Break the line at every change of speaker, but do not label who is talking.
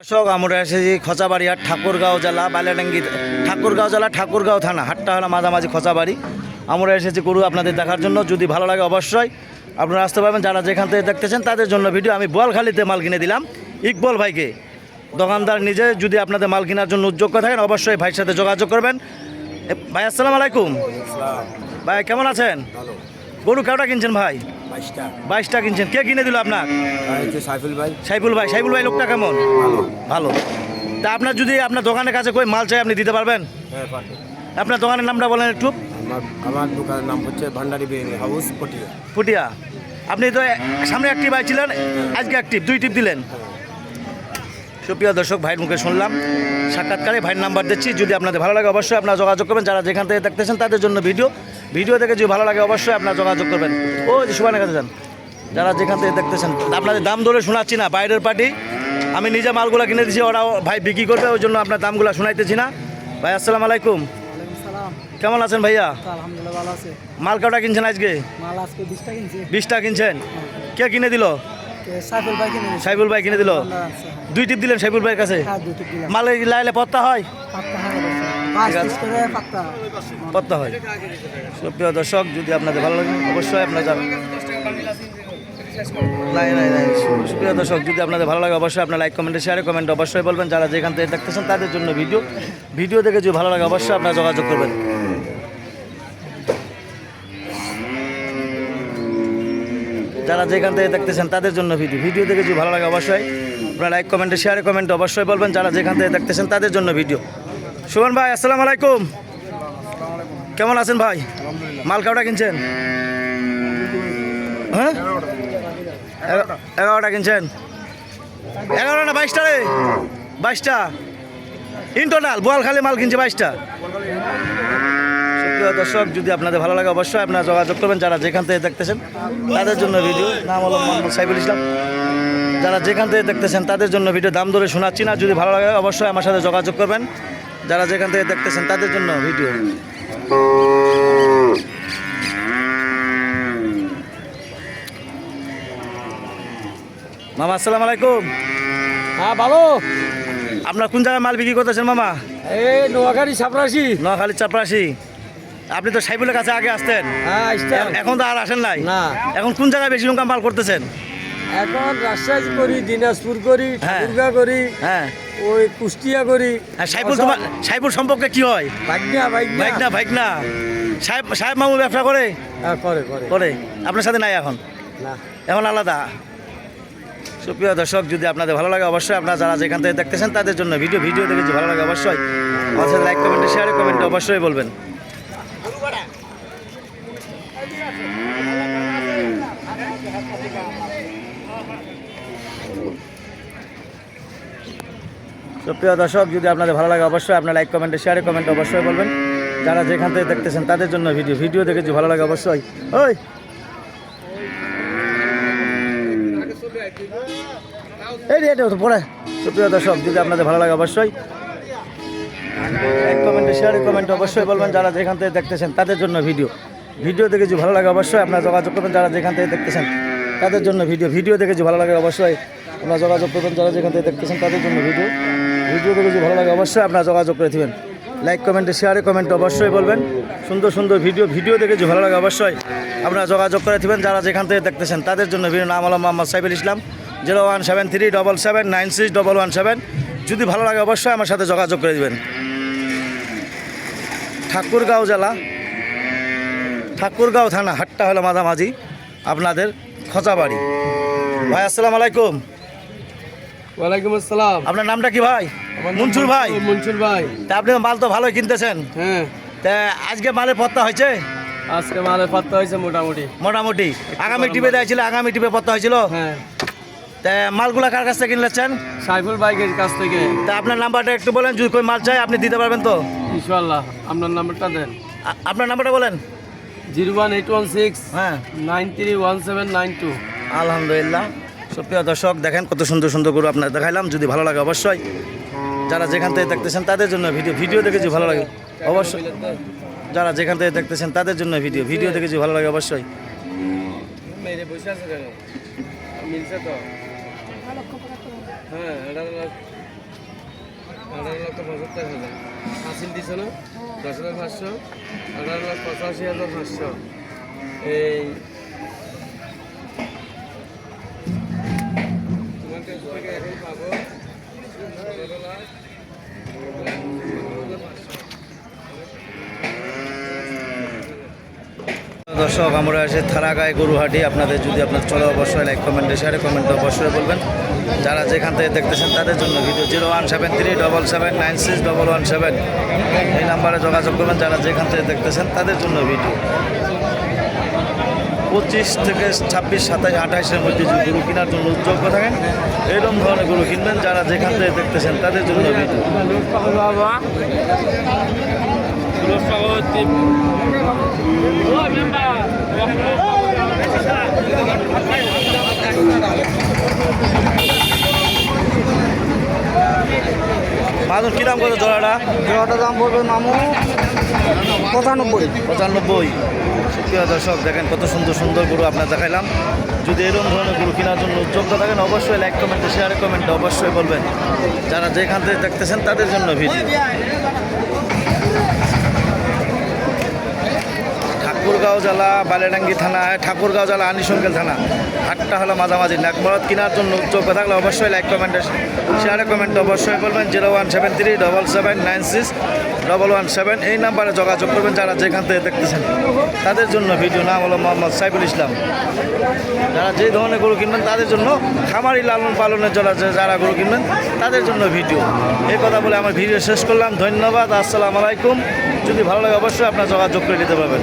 দর্শক আমরা এসেছি খচাবাড়ি হাট, ঠাকুরগাঁও জেলা, বাইলাডাঙ্গি, ঠাকুরগাঁও থানা। হাটটা হলো মাঝামাঝি খচাবাড়ি। আমরা এসেছি গরু আপনাদের দেখার জন্য। যদি ভালো লাগে অবশ্যই আপনারা আসতে পারবেন। যারা যেখান থেকে দেখতেছেন তাদের জন্য ভিডিও। আমি বোয়ালখালীতে মাল কিনে দিলাম ইকবল ভাইকে, দোকানদার নিজে। যদি আপনাদের মাল কেনার জন্য উদ্যোগ থাকেন অবশ্যই ভাইয়ের সাথে যোগাযোগ করবেন। ভাই আসসালামু আলাইকুম। ভাই কেমন আছেন? গরু কয়টা কিনছেন ভাই? 22টা কিনছেন। কে কিনে দিল আপনার? সাইফুল ভাই লোকটা কেমন? ভালো। তা আপনার যদি আপনার দোকানের কাছে কই মাল চাই আপনি দিতে পারবেন? আপনার দোকানের নামটা বলেন একটু।
আমার দোকানের নাম হচ্ছে ভান্ডারি বিরিয়ানি হাউস, পটিয়া।
পুটিয়া। আপনি তো সামনে একটি ভাই ছিলেন, আজকে অ্যাক্টিভ 2 টিপ দিলেন। সুপ্রিয় দর্শক, ভাইয়ের মুখে শুনলাম সাক্ষাৎকারে। ভাইয়ের নাম্বার দিচ্ছি, যদি আপনাদের ভালো লাগে অবশ্যই আপনারা যোগাযোগ করবেন। যারা যেখান থেকে দেখতেছেন তাদের জন্য ভিডিও দেখে যদি ভালো লাগে অবশ্যই আপনারা যোগাযোগ করবেন। ও যে সুবানের কাছে যান। যারা যেখান থেকে দেখতেছেন আপনাদের দাম ধরে শোনাচ্ছি না, বাইরের পার্টি। আমি নিজে মালগুলো কিনে দিচ্ছি, ওরাও ভাই বিক্রি করবে, ওই জন্য আপনার দামগুলো শোনাইতেছি না। ভাই আসসালামু আলাইকুম। কেমন আছেন ভাইয়া?
আলহামদুলিল্লাহ ভালো আছে।
মাল কটা কিনছেন আজকে?
মাল আজকে 20টা কিনছি।
20টা কিনছেন। কে কিনে দিল? সাইফুল ভাই কিনে দিল। 2 টিপ দিলেন সাইফুল ভাইয়ের কাছে।
হ্যাঁ, 2 টিপ দিলাম।
মালে লাইলে পত্তা হয়?
পাক্কা হয় বস। 5 পিস করে পাক্কা
পত্তা হয়। সুপ্রিয় দর্শক, যদি আপনাদের ভালো লাগে অবশ্যই আপনারা যাবেন। নাই। সুপ্রিয় দর্শক, যদি আপনাদের ভালো লাগে অবশ্যই আপনার লাইক কমেন্টে শেয়ারে কমেন্ট অবশ্যই বলবেন। যারা যেখান থেকে দেখতেছেন তাদের জন্য ভিডিও দেখে যদি ভালো লাগে অবশ্যই আপনারা যোগাযোগ করবেন। যারা যেখান থেকে দেখতেছেন তাদের জন্য ভিডিও দেখে যদি ভালো লাগে অবশ্যই আপনারা লাইক কমেন্টে শেয়ারে কমেন্ট অবশ্যই বলবেন। যারা যেখান থেকে দেখতেছেন তাদের জন্য ভিডিও। সুমন ভাই আসসালামু আলাইকুম। কেমন আছেন ভাই? মাল কয়টা কিনছেন? হ্যাঁ, 11টা কিনছেন। 11 না 22টা রে? 22টা ইন টোটাল। বোয়ালখালী মাল কিনছে 22টা। সুপ্রিয় দর্শক, যদি আপনাদের ভালো লাগে অবশ্যই আপনারা যোগাযোগ করবেন। যারা যেখান থেকে দেখতেছেন তাদের জন্য ভিডিও। নাম হলো মোহাম্মদ সাইফুল ইসলাম। যারা যেখান থেকে দেখতেছেন তাদের জন্য ভিডিও। দাম ধরে শোনাচ্ছি না, যদি ভালো লাগে অবশ্যই আমার সাথে যোগাযোগ করবেন। যারা যেখান থেকে দেখতেছেন তাদের জন্য ভিডিও। মামা আসসালামু আলাইকুম।
হ্যাঁ ভালো।
আপনার কোন জায়গায় মাল বিক্রি করতেছেন মামা?
এই নোয়াখালী ছাপরাশি।
নোয়াখালী চাপরাশি। আপনি তো সাইফুলের কাছে আগে আসতেন,
হ্যাঁ
এখন তো আর আসেন নাই।
না।
এখন কোন জায়গায় বেশি লঙ্কা মাল করতেছেন?
এখন রাজশাহী করি, দিনাজপুর করি,
হ্যাঁ।
ঠাকুরগাঁও করি,
হ্যাঁ।
ওই কুষ্টিয়া করি।
সাইফুল সম্পর্কে কি হয়? ভাইগনা। সাহেব মামু ব্যবসা করে?
হ্যাঁ, করে।
আপনার সাথে নাই এখন?
না,
এখন আলাদা। সুপ্রিয় দর্শক, যদি আপনাদের ভালো লাগে অবশ্যই আপনারা যারা যেখান থেকে দেখতেছেন তাদের জন্য ভিডিও দেখে যদি ভালো লাগে অবশ্যই আমার সাথে লাইক কমেন্টে শেয়ারে কমেন্টে অবশ্যই বলবেন। সুপ্রিয় দর্শক, যদি আপনাদের ভালো লাগে অবশ্যই আপনার লাইক কমেন্টে শেয়ারে কমেন্টে অবশ্যই বলবেন। যারা যেখান থেকে দেখতেছেন তাদের জন্য ভিডিও দেখে যদি ভালো লাগে অবশ্যই পড়ে। সুপ্রিয় দর্শক, যদি আপনাদের ভালো লাগে অবশ্যই লাইক কমেন্টে শেয়ারে কমেন্টে অবশ্যই বলবেন। যারা যেখান থেকে দেখতেছেন তাদের জন্য ভিডিও দেখে যদি ভালো লাগে অবশ্যই আপনারা যোগাযোগ করবেন। যারা যেখান থেকে দেখতেছেন তাদের জন্য ভিডিও দেখে যদি ভালো লাগে অবশ্যই আপনারা যোগাযোগ করবেন। যারা যেখান থেকে দেখতেছেন তাদের জন্য ভিডিও দেখে যদি ভালো লাগে অবশ্যই আপনারা যোগাযোগ করে দেবেন। লাইক কমেন্টে শেয়ারে কমেন্টে অবশ্যই বলবেন। সুন্দর ভিডিও দেখে যদি ভালো লাগে অবশ্যই আপনারা যোগাযোগ করে দেবেন। যারা যেখান থেকে দেখতেছেন তাদের জন্য ভিডিও। নাম হলো মোহাম্মদ সাইফুল ইসলাম। 01737796117। যদি ভালো লাগে অবশ্যই আমার সাথে যোগাযোগ করে দেবেন। ঠাকুরগাঁও জেলা, ঠাকুরগাঁও থানা। হাটটা হলো মাঝামাঝি আপনাদের খচাবাড়ি। ভাই আসসালামু আলাইকুম।
ওয়ালাইকুম আসসালাম।
আপনার নামটা কি ভাই? মনসুর ভাই। তা আপনি মাল তো ভালোই কিনতেছেন।
হ্যাঁ।
তা আজকে মালের পত্তা হয়েছে?
আজকে মালের পাত্তা হয়েছে মোটামুটি।
আগামী টিপে দিয়েছিল, আগামী টিপে পত্তা হয়েছিল।
হ্যাঁ।
তা মালগুলা কার কাছ থেকে কিনলেছেন?
সাইফুল বাইকের কাছ থেকে।
তা আপনার নাম্বারটা একটু বলেন, যদি કોઈ মাল চাই আপনি দিতে পারবেন তো?
ইনশাআল্লাহ। আপনার নাম্বারটা দেন।
আপনার নাম্বারটা বলেন।
01816
হ্যাঁ
931792।
আলহামদুলিল্লাহ। সুপ্রিয় দর্শক, দেখেন কত সুন্দর গরু আপনার দেখাইলাম। যদি ভালো লাগে অবশ্যই যারা যেখান থেকে দেখতেছেন তাদের জন্য ভিডিও দেখে যদি ভালো লাগে অবশ্যই। যারা যেখান থেকে দেখতেছেন তাদের জন্য ভিডিও দেখে যদি ভালো লাগে অবশ্যই।
মিলছে তো। হ্যাঁ, 18,75,000 হাসিল দিছ না 10,500 18,85,500 এই তোমার কাছ থেকে এখন পাবো 15,00,000
দর্শক আমরা এসে থারাগায় গরুহাটি আপনাদের যদি আপনার চলে অবশ্যই লাইক কমেন্টে শেয়ারে কমেন্টে অবশ্যই বলবেন যারা যেখান থেকে দেখতেছেন তাদের জন্য ভিডিও 017377961117 এই নাম্বারে যোগাযোগ করবেন যারা যেখান থেকে দেখতেছেন তাদের জন্য ভিডিও 25 থেকে 26, 27, 28-এর মধ্যে যদি গরু কেনার জন্য উদ্যোগ থাকেন এরকম ধরনের গরু কিনবেন যারা যেখান থেকে দেখতেছেন তাদের জন্য ভিডিও। মাদুর কী দাম কত জোড়াটা?
জোড়াটার দাম পড়বে মামু 95।
95। প্রিয় দর্শক দেখেন কত সুন্দর সুন্দর গরু আপনার দেখাইলাম। যদি এরকম ধরনের গরু কেনার জন্য উদ্যোক্তা থাকেন অবশ্যই লাইক কমেন্টে শেয়ারে কমেন্টে অবশ্যই বলবেন যারা যেখান থেকে দেখতেছেন তাদের জন্য ভিডিও। ঠাকুরগাঁও জেলা বালিয়াডাঙ্গি থানা, ঠাকুরগাঁও জেলা আনিশঙ্কেল থানা, হাটটা হলো মাঝামাঝি। নাকবরত কেনার জন্য উদ্যোক্তা থাকলে অবশ্যই লাইক কমেন্টে শেয়ারে কমেন্টে অবশ্যই বলবেন 0173771117 এই নাম্বারে যোগাযোগ করবেন যারা যেখান থেকে দেখতেছেন তাদের জন্য ভিডিও। নাম হলো মোহাম্মদ সাইফুল ইসলাম। যারা যে ধরনের গরু কিনবেন তাদের জন্য, খামারি লালন পালনের জন্য যারা গরু কিনবেন তাদের জন্য ভিডিও। এই কথা বলে আমার ভিডিও শেষ করলাম। ধন্যবাদ, আসসালামু আলাইকুম। যদি ভালো লাগে অবশ্যই আপনার যোগাযোগ করে নিতে পারবেন।